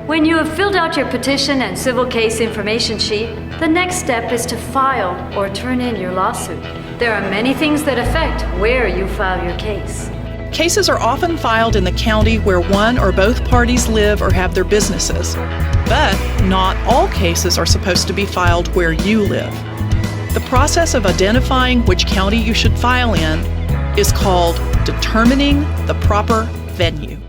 When you have filled out your petition and civil case information sheet, the next step is to file or turn in your lawsuit. There are many things that affect where you file your case. Cases are often filed in the county where one or both parties live or have their businesses, but not all cases are supposed to be filed where you live. The process of identifying which county you should file in is called determining the proper venue.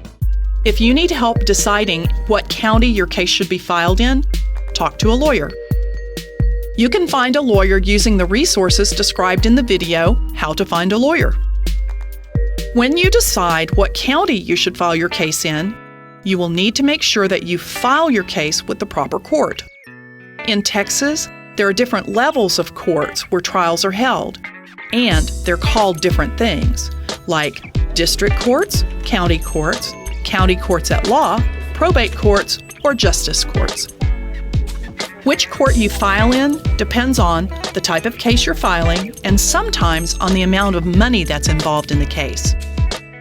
If you need help deciding what county your case should be filed in, talk to a lawyer. You can find a lawyer using the resources described in the video, How to Find a Lawyer. When you decide what county you should file your case in, you will need to make sure that you file your case with the proper court. In Texas, there are different levels of courts where trials are held, and they're called different things, like district courts, county courts at law, probate courts, or justice courts. Which court you file in depends on the type of case you're filing and sometimes on the amount of money that's involved in the case.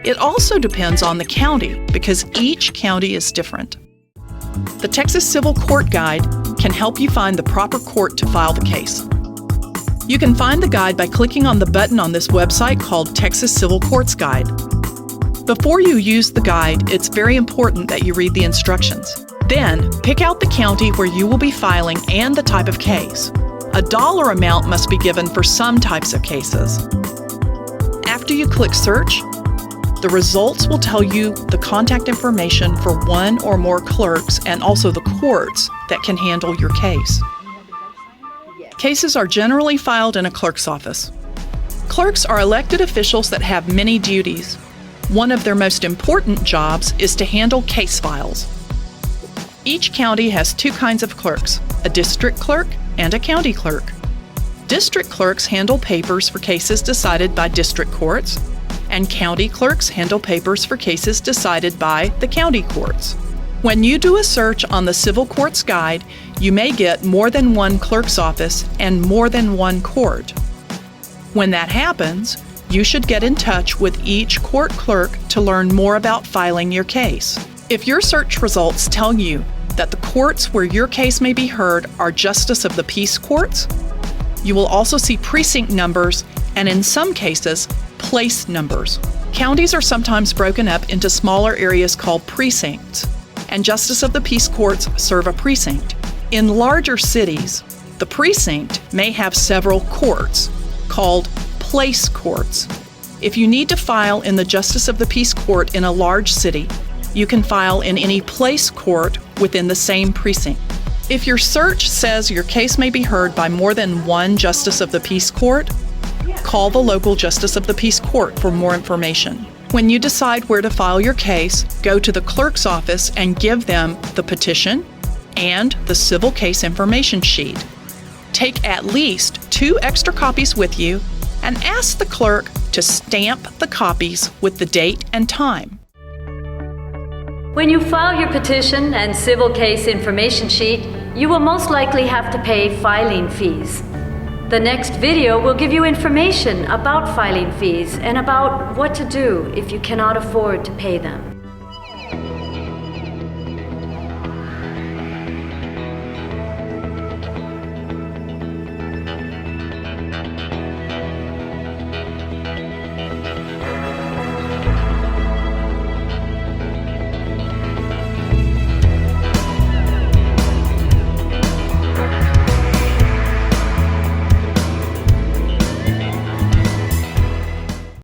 It also depends on the county because each county is different. The Texas Civil Court Guide can help you find the proper court to file the case. You can find the guide by clicking on the button on this website called Texas Civil Courts Guide. Before you use the guide, it's very important that you read the instructions. Then, pick out the county where you will be filing and the type of case. A dollar amount must be given for some types of cases. After you click Search, the results will tell you the contact information for one or more clerks and also the courts that can handle your case. Cases are generally filed in a clerk's office. Clerks are elected officials that have many duties. One of their most important jobs is to handle case files. Each county has two kinds of clerks, a district clerk and a county clerk. District clerks handle papers for cases decided by district courts, and county clerks handle papers for cases decided by the county courts. When you do a search on the Civil Courts Guide, you may get more than one clerk's office and more than one court. When that happens, you should get in touch with each court clerk to learn more about filing your case. If your search results tell you that the courts where your case may be heard are Justice of the Peace courts, you will also see precinct numbers and, in some cases, place numbers. Counties are sometimes broken up into smaller areas called precincts, and Justice of the Peace courts serve a precinct. In larger cities, the precinct may have several courts called place courts. If you need to file in the Justice of the Peace court in a large city, you can file in any place court within the same precinct. If your search says your case may be heard by more than one Justice of the Peace court, call the local Justice of the Peace court for more information. When you decide where to file your case, go to the clerk's office and give them the petition and the civil case information sheet. Take at least 2 extra copies with you and ask the clerk to stamp the copies with the date and time. When you file your petition and civil case information sheet, you will most likely have to pay filing fees. The next video will give you information about filing fees and about what to do if you cannot afford to pay them.